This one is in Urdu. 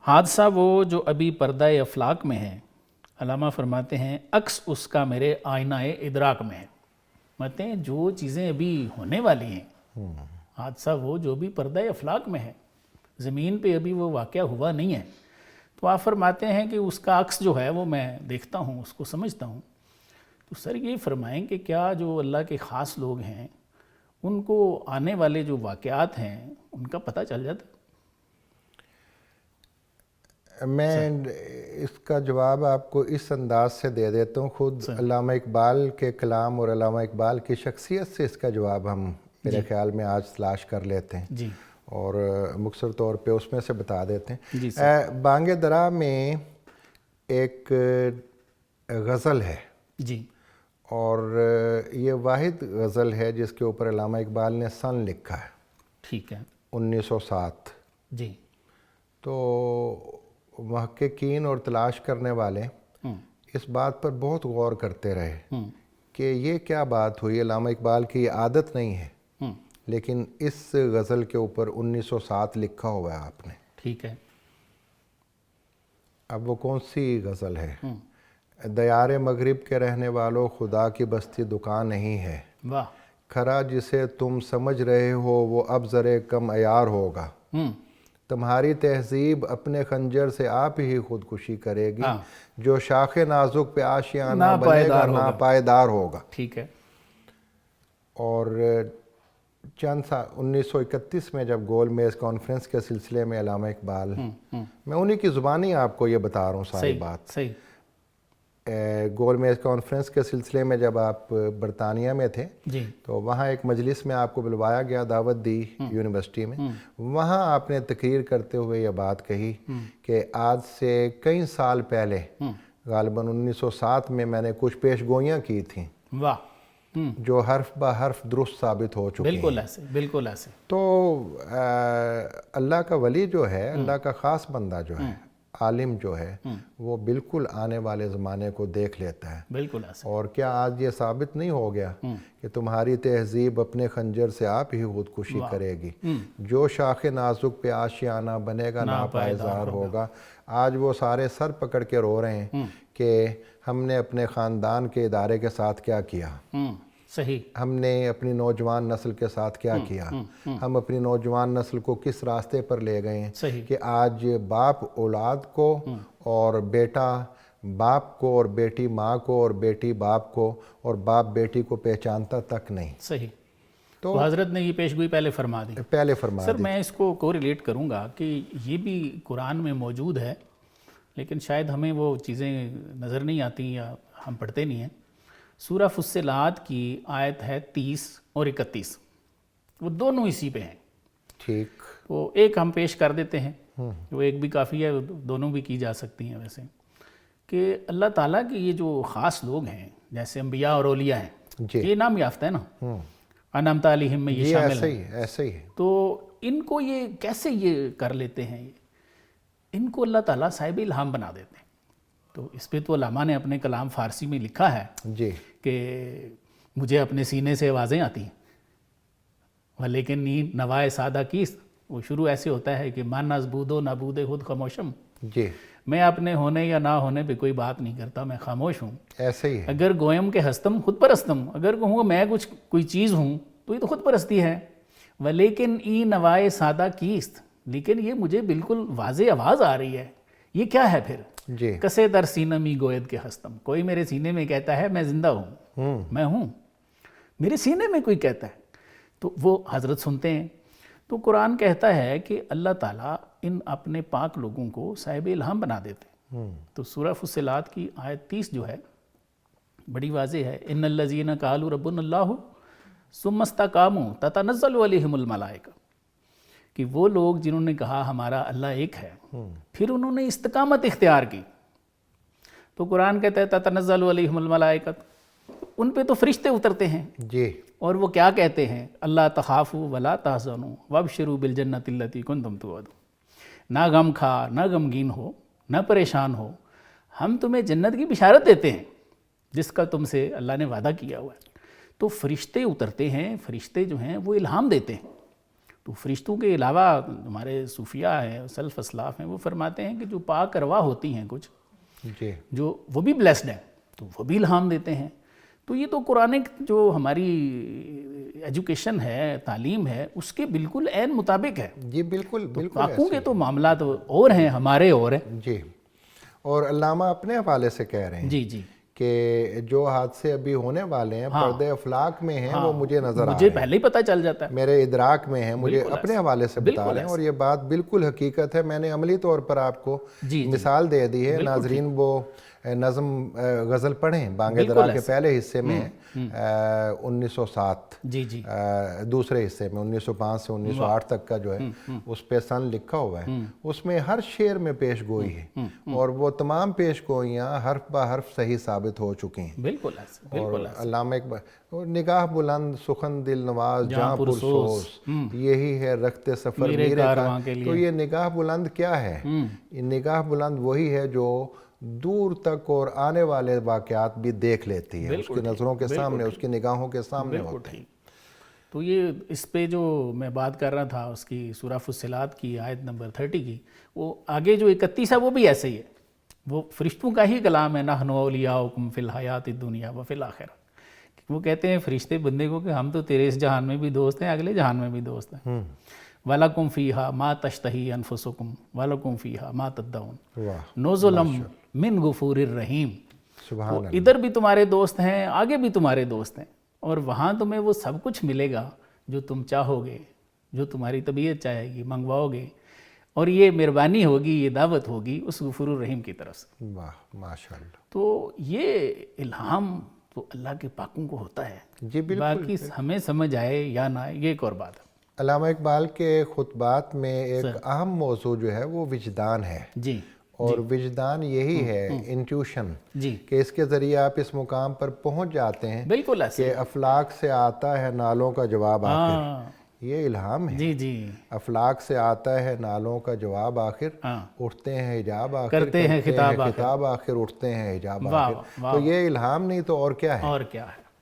حادثہ وہ جو ابھی پردہ افلاک میں ہے، علامہ فرماتے ہیں عکس اس کا میرے آئینہ ادراک میں ہے۔ مانتے ہیں جو چیزیں ابھی ہونے والی ہیں، حادثہ وہ جو بھی پردہ افلاک میں ہے، زمین پہ ابھی وہ واقعہ ہوا نہیں ہے، تو آپ فرماتے ہیں کہ اس کا عکس جو ہے وہ میں دیکھتا ہوں، اس کو سمجھتا ہوں۔ تو سر یہ فرمائیں کہ کیا جو اللہ کے خاص لوگ ہیں ان کو آنے والے جو واقعات ہیں ان کا پتہ چل جاتا ہے؟ میں اس کا جواب آپ کو اس انداز سے دے دیتا ہوں، خود علامہ اقبال کے کلام اور علامہ اقبال کی شخصیت سے اس کا جواب ہم میرے خیال میں آج تلاش کر لیتے ہیں جی، اور مختصر طور پہ اس میں سے بتا دیتے ہیں۔ جی بانگ درا میں ایک غزل ہے، جی، اور یہ واحد غزل ہے جس کے اوپر علامہ اقبال نے سن لکھا ہے، ٹھیک ہے، 1907۔ جی، تو محققین اور تلاش کرنے والے اس بات پر بہت غور کرتے رہے کہ یہ کیا بات ہوئی۔ علامہ اقبال کی یہ عادت نہیں ہے، لیکن اس غزل کے اوپر 1907 لکھا ہوا ہے آپ نے۔ ٹھیک ہے، اب وہ کون سی غزل ہے؟ دیار مغرب کے رہنے والوں، خدا کی بستی دکان نہیں ہے، واہ، کھرا جسے تم سمجھ رہے ہو وہ اب ذرے کم عیار ہوگا، تمہاری تہذیب اپنے خنجر سے آپ ہی خودکشی کرے گی، جو شاخ نازک پہ آشیانہ بنے گا ناپائیدار ہوگا۔ ٹھیک ہے، اور چند سال 1931 میں جب گول میز کانفرنس کے سلسلے میں علامہ اقبال، میں انہی کی زبانی آپ کو یہ بتا رہا ہوں ساری بات، صحیح، گول میز کانفرنس کے سلسلے میں جب آپ برطانیہ میں تھے جی، تو وہاں ایک مجلس میں آپ کو بلوایا گیا، دعوت دی یونیورسٹی میں، وہاں آپ نے تقریر کرتے ہوئے یہ بات کہی کہ آج سے کئی سال پہلے، غالباً 1907 میں نے کچھ پیش گوئیاں کی تھیں واہ، جو حرف بہ حرف درست ثابت ہو چکے ہیں۔ بالکل ایسے، بالکل ایسے، تو اللہ کا ولی جو ہے، اللہ کا خاص بندہ جو ہے، عالم جو ہے، وہ بالکل آنے والے زمانے کو دیکھ لیتا ہے۔ بالکل ایسے، اور کیا آج یہ ثابت نہیں ہو گیا کہ تمہاری تہذیب اپنے خنجر سے آپ ہی خودکشی کرے گی، جو شاخ نازک پہ آشیانہ بنے گا ناپائیدار ہوگا۔ آج وہ سارے سر پکڑ کے رو رہے ہیں کہ ہم نے اپنے خاندان کے ادارے کے ساتھ کیا کیا، صحیح، ہم نے اپنی نوجوان نسل کے ساتھ کیا کیا، ہم اپنی نوجوان نسل کو کس راستے پر لے گئے ہیں صحیح، کہ آج باپ اولاد کو اور بیٹا باپ کو اور بیٹی ماں کو اور بیٹی باپ کو اور باپ بیٹی کو پہچانتا تک نہیں۔ صحیح۔ تو حضرت نے یہ پیشگوئی پہلے فرما دی، پہلے فرما سر میں اس کو کوریلیٹ کروں گا کہ یہ بھی قرآن میں موجود ہے، لیکن شاید ہمیں وہ چیزیں نظر نہیں آتی یا ہم پڑھتے نہیں ہیں۔ سورہ فصلات کی آیت ہے 30 اور 31، وہ دونوں اسی پہ ہیں۔ ٹھیک، تو ایک ہم پیش کر دیتے ہیں، وہ ایک بھی کافی ہے، دونوں بھی کی جا سکتی ہیں ویسے، کہ اللہ تعالیٰ کے یہ جو خاص لوگ ہیں جیسے انبیاء اور اولیاء ہیں، یہ نام یافتہ ہے نا، انعمت علیہم میں یہ شامل ہے، ایسے ہی ہے۔ تو ان کو یہ کیسے یہ کر لیتے ہیں؟ ان کو اللہ تعالیٰ صاحب الہام بنا دیتے ہیں۔ تو اس پہ تو علامہ نے اپنے کلام فارسی میں لکھا ہے جی، کہ مجھے اپنے سینے سے آوازیں آتی ہیں، لیکن نیند نوائے سادہ کیست، وہ شروع ایسے ہوتا ہے کہ من از بود و نبود خود خاموشم، جی، میں اپنے ہونے یا نہ ہونے پہ کوئی بات نہیں کرتا، میں خاموش ہوں۔ ایسے ہی ہے۔ اگر گویم کہ ہستم خود پرستم، اگر کہوں میں کوئی چیز ہوں تو یہ تو خود پرستی ہے، ولیکن ای نوائے سادہ کیست، لیکن یہ مجھے بالکل واضح آواز آ رہی ہے، یہ کیا ہے پھر؟ جی، کسے در سینمی گوید کے ہستم، کوئی میرے سینے میں کہتا ہے میں زندہ ہوں، میں ہوں، میرے سینے میں کوئی کہتا ہے، تو وہ حضرت سنتے ہیں۔ تو قرآن کہتا ہے کہ اللہ تعالیٰ ان اپنے پاک لوگوں کو صاحب الہام بنا دیتے ہیں۔ تو سورہ فصلات کی آیت 30 جو ہے بڑی واضح ہے، ان الذین قالوا ربنا اللہ ثم استقاموا تتنزل علیہم الملائکہ، کہ وہ لوگ جنہوں نے کہا ہمارا اللہ ایک ہے، پھر انہوں نے استقامت اختیار کی، تو قرآن کہتا ہے تتنزل علیہم الملائکہ، ان پہ تو فرشتے اترتے ہیں، جی، اور وہ کیا کہتے ہیں، اللہ تخافوا ولا تحزنوا وابشروا بالجنۃ التی کنتم توعدون، نہ غم کھا، نہ غمگین ہو، نہ پریشان ہو، ہم تمہیں جنت کی بشارت دیتے ہیں جس کا تم سے اللہ نے وعدہ کیا ہوا ہے۔ تو فرشتے اترتے ہیں، فرشتے جو ہیں وہ الہام دیتے ہیں۔ تو فرشتوں کے علاوہ ہمارے صوفیاء ہیں، سلف اسلاف ہیں، وہ فرماتے ہیں کہ جو پاک ارواح ہوتی ہیں کچھ جی جو وہ بھی بلیسڈ ہیں تو وہ بھی الہام دیتے ہیں. تو یہ تو قرآن جو ہماری ایجوکیشن ہے، تعلیم ہے، اس کے بالکل عین مطابق ہے. جی بالکل بالکل پاکوں کے تو معاملات اور ہیں، ہمارے اور ہیں. جی. اور علامہ اپنے حوالے سے کہہ رہے ہیں جی جی کہ جو حادثے ابھی ہونے والے ہیں پردے افلاک میں ہیں وہ مجھے نظر آ رہے مجھے ہیں، پہلے ہی پتہ چل جاتا ہے. میرے ادراک میں ہیں، مجھے اپنے حوالے سے بتا رہے ہیں، اور یہ بات بالکل حقیقت ہے. میں نے عملی طور پر آپ کو مثال دے دی ہے. ناظرین وہ نظم غزل پڑھیں بانگ درا کے پہلے حصے میں 1907 جی جی دوسرے حصے میں 1905 سے 1908 تک کا جو ہے اس پہ سن لکھا ہوا ہے. اس میں ہر شعر میں پیش گوئی ہے، اور وہ تمام پیش گوئیاں حرف بہ حرف صحیح ثابت ہو چکی ہیں. بالکل ایسے. اور علامہ اقبال نگاہ بلند سخن دل نواز جہاں پرسوز، یہی ہے رکھتے سفر میرے کارواں کے لیے. تو یہ نگاہ بلند کیا ہے؟ یہ نگاہ بلند وہی ہے جو دور تک اور آنے والے واقعات بھی دیکھ لیتی ہے، اس کی نظروں کے سامنے، اس کی نگاہوں کے سامنے ہوتے ہیں. تو یہ اس پہ جو میں بات کر رہا تھا اس کی سورہ فصلات کی آیت نمبر 30 کی، وہ آگے جو 31 ہے وہ بھی ایسے ہی ہے. وہ فرشتوں کا ہی کلام ہے، نحن اولیاؤکم فی الحیات الدنیا وفی الآخرہ. وہ کہتے ہیں فرشتے بندے کو کہ ہم تو تیرے اس جہان میں بھی دوست ہیں، اگلے جہان میں بھی دوست ہیں. وَلَكُمْ فِيهَا مَا تَشْتَهِي أَنفُسُكُمْ وَلَكُمْ فِيهَا مَا تَدَّعُونَ نُزُلًا مِّن غَفُورٍ رحیم. سبحان اللہ. ادھر بھی تمہارے دوست ہیں، آگے بھی تمہارے دوست ہیں، اور وہاں تمہیں وہ سب کچھ ملے گا جو تم چاہو گے، جو تمہاری طبیعت چاہے گی منگواؤ گے، اور یہ مہربانی ہوگی، یہ دعوت ہوگی اس غفور الرحیم کی طرف سے. واہ ماشاءاللہ. تو یہ الہام تو اللہ کے پاکوں کو ہوتا ہے. جی بالکل. باقی ہمیں سمجھ آئے یا نہ آئے یہ ایک اور بات ہے. علامہ اقبال کے خطبات میں ایک اہم موضوع جو ہے وہ وجدان ہے. جی. اور وجدان یہی ہے انٹیوشن، جی کہ اس کے ذریعے آپ اس مقام پر پہنچ جاتے ہیں بالکل ایسے. کہ افلاک سے آتا ہے نالوں کا جواب آخر. یہ الہام ہے. جی جی. افلاک سے آتا ہے نالوں کا جواب آخر، اٹھتے ہیں حجاب آخر، کرتے ہیں خطاب آخر، اٹھتے ہیں حجاب واہ آخر. تو یہ الہام نہیں تو اور کیا ہے؟ اور کیا ہے.